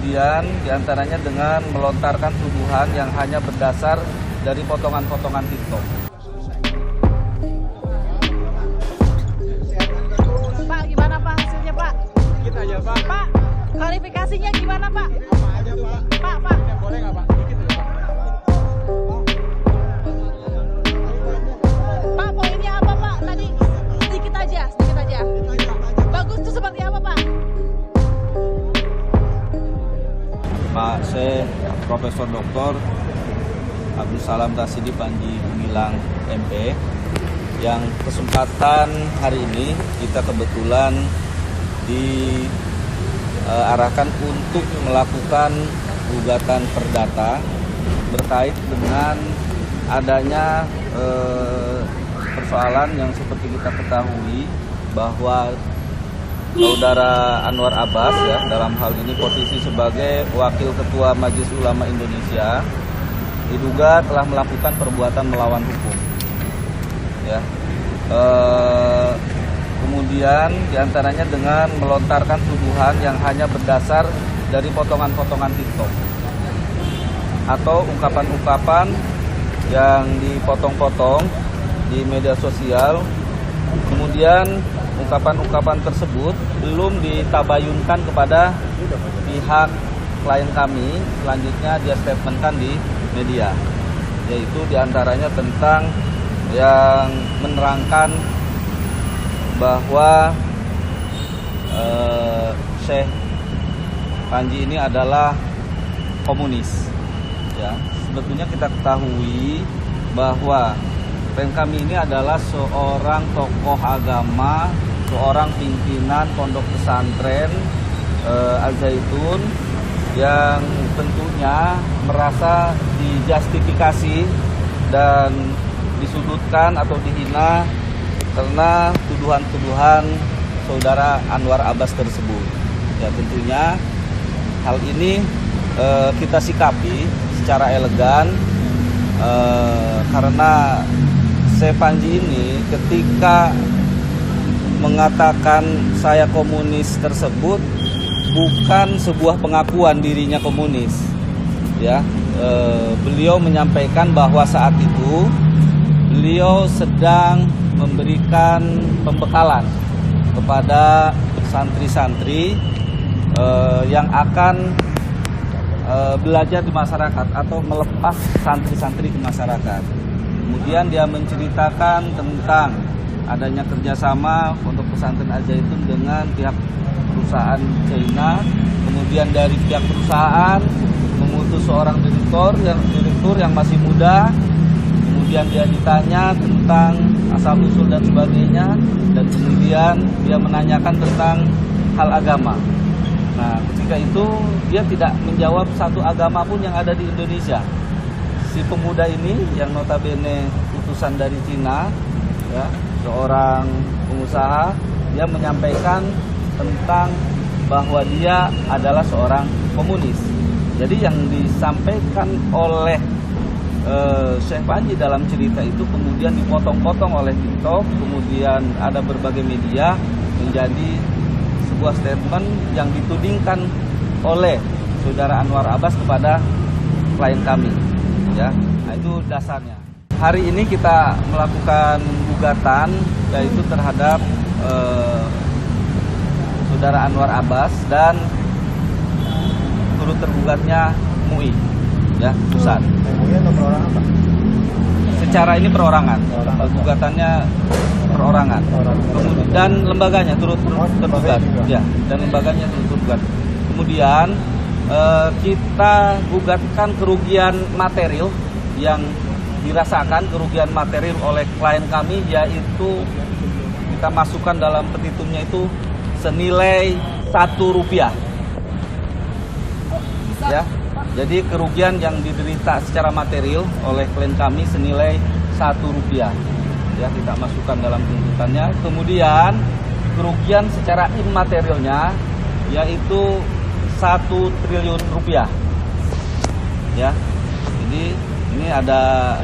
kemudian diantaranya dengan melontarkan tuduhan yang hanya berdasar dari potongan-potongan TikTok. Pak, gimana Pak hasilnya Pak? Dikit aja Pak. Pak, klarifikasinya gimana Pak? Apa aja Pak? Pak. Boleh nggak Pak? Dikit aja Pak. Pak, poinnya apa Pak? Tadi sedikit aja. Bagus itu seperti apa Pak? Pak Syekh Profesor Dr. Abdul Salam Rasidi Panji Gumilang MP, yang kesempatan hari ini kita kebetulan diarahkan untuk melakukan gugatan perdata berkait dengan adanya persoalan yang seperti kita ketahui bahwa Saudara Anwar Abbas, ya, dalam hal ini posisi sebagai Wakil Ketua Majelis Ulama Indonesia, diduga telah melakukan perbuatan melawan hukum. Ya. Kemudian diantaranya dengan melontarkan tuduhan yang hanya berdasar dari potongan-potongan TikTok atau ungkapan-ungkapan yang dipotong-potong di media sosial. Kemudian ungkapan-ungkapan tersebut belum ditabayunkan kepada pihak klien kami. Selanjutnya dia statementkan di media, yaitu diantaranya tentang yang menerangkan bahwa Syekh Panji ini adalah komunis. Ya, sebetulnya kita ketahui bahwa klien kami ini adalah seorang tokoh agama, seorang pimpinan pondok pesantren Al-Zaitun yang tentunya merasa dijustifikasi dan disudutkan atau dihina karena tuduhan-tuduhan Saudara Anwar Abbas tersebut. Ya, tentunya hal ini kita sikapi secara elegan karena Syekh Panji ini ketika mengatakan saya komunis tersebut bukan sebuah pengakuan dirinya komunis. Ya, beliau menyampaikan bahwa saat itu beliau sedang memberikan pembekalan kepada santri-santri yang akan belajar di masyarakat atau melepas santri-santri ke masyarakat. Kemudian dia menceritakan tentang adanya kerjasama pondok pesantren Al-Zaitun dengan pihak perusahaan China. Kemudian dari pihak perusahaan mengutus seorang direktur yang masih muda. Kemudian dia ditanya tentang asal-usul dan sebagainya, dan kemudian dia menanyakan tentang hal agama. Nah, ketika itu dia tidak menjawab satu agama pun yang ada di Indonesia. Si pemuda ini yang notabene utusan dari Cina, ya, seorang pengusaha, dia menyampaikan tentang bahwa dia adalah seorang komunis. Jadi yang disampaikan oleh Syekh Panji dalam cerita itu kemudian dipotong-potong oleh TikTok, kemudian ada berbagai media menjadi sebuah statement yang ditudingkan oleh Saudara Anwar Abbas kepada klien kami. Ya, nah itu dasarnya. Hari ini kita melakukan gugatan yaitu terhadap Saudara Anwar Abbas dan turut tergugatnya MUI, ya, pusat. MUI atau perorangan Pak? Secara ini perorangan, gugatannya perorangan. Kemudian dan lembaganya turut tergugat, ya, dan lembaganya turut tergugat. Kemudian kita gugatkan kerugian material yang dirasakan kerugian material oleh klien kami, yaitu kita masukkan dalam petitumnya itu senilai Rp1. Ya, jadi kerugian yang diderita secara material oleh klien kami senilai Rp1. Ya, kita masukkan dalam tuntutannya. Kemudian kerugian secara immaterialnya yaitu Rp1 triliun. Ya, jadi ini ada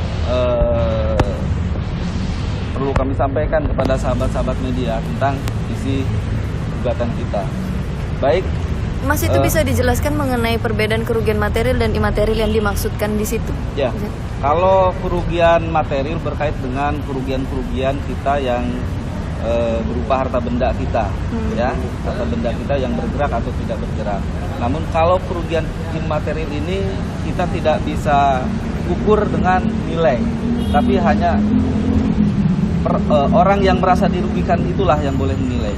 perlu kami sampaikan kepada sahabat-sahabat media tentang isi gugatan kita. Baik, Mas itu bisa dijelaskan mengenai perbedaan kerugian material dan imaterial yang dimaksudkan di situ? Ya, kalau kerugian material berkait dengan kerugian-kerugian kita yang berupa harta benda kita, ya, harta benda kita yang bergerak atau tidak bergerak. Namun kalau kerugian imaterial ini kita tidak bisa ukur dengan nilai, tapi hanya orang yang merasa dirugikan itulah yang boleh menilai,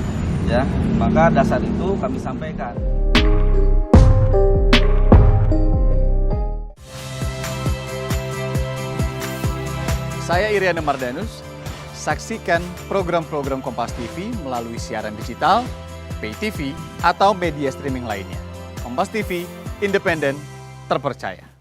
ya. Maka dasar itu kami sampaikan. Saya Iriana Mardanus. Saksikan program-program Kompas TV melalui siaran digital, pay TV, atau media streaming lainnya. Kompas TV, independen, terpercaya.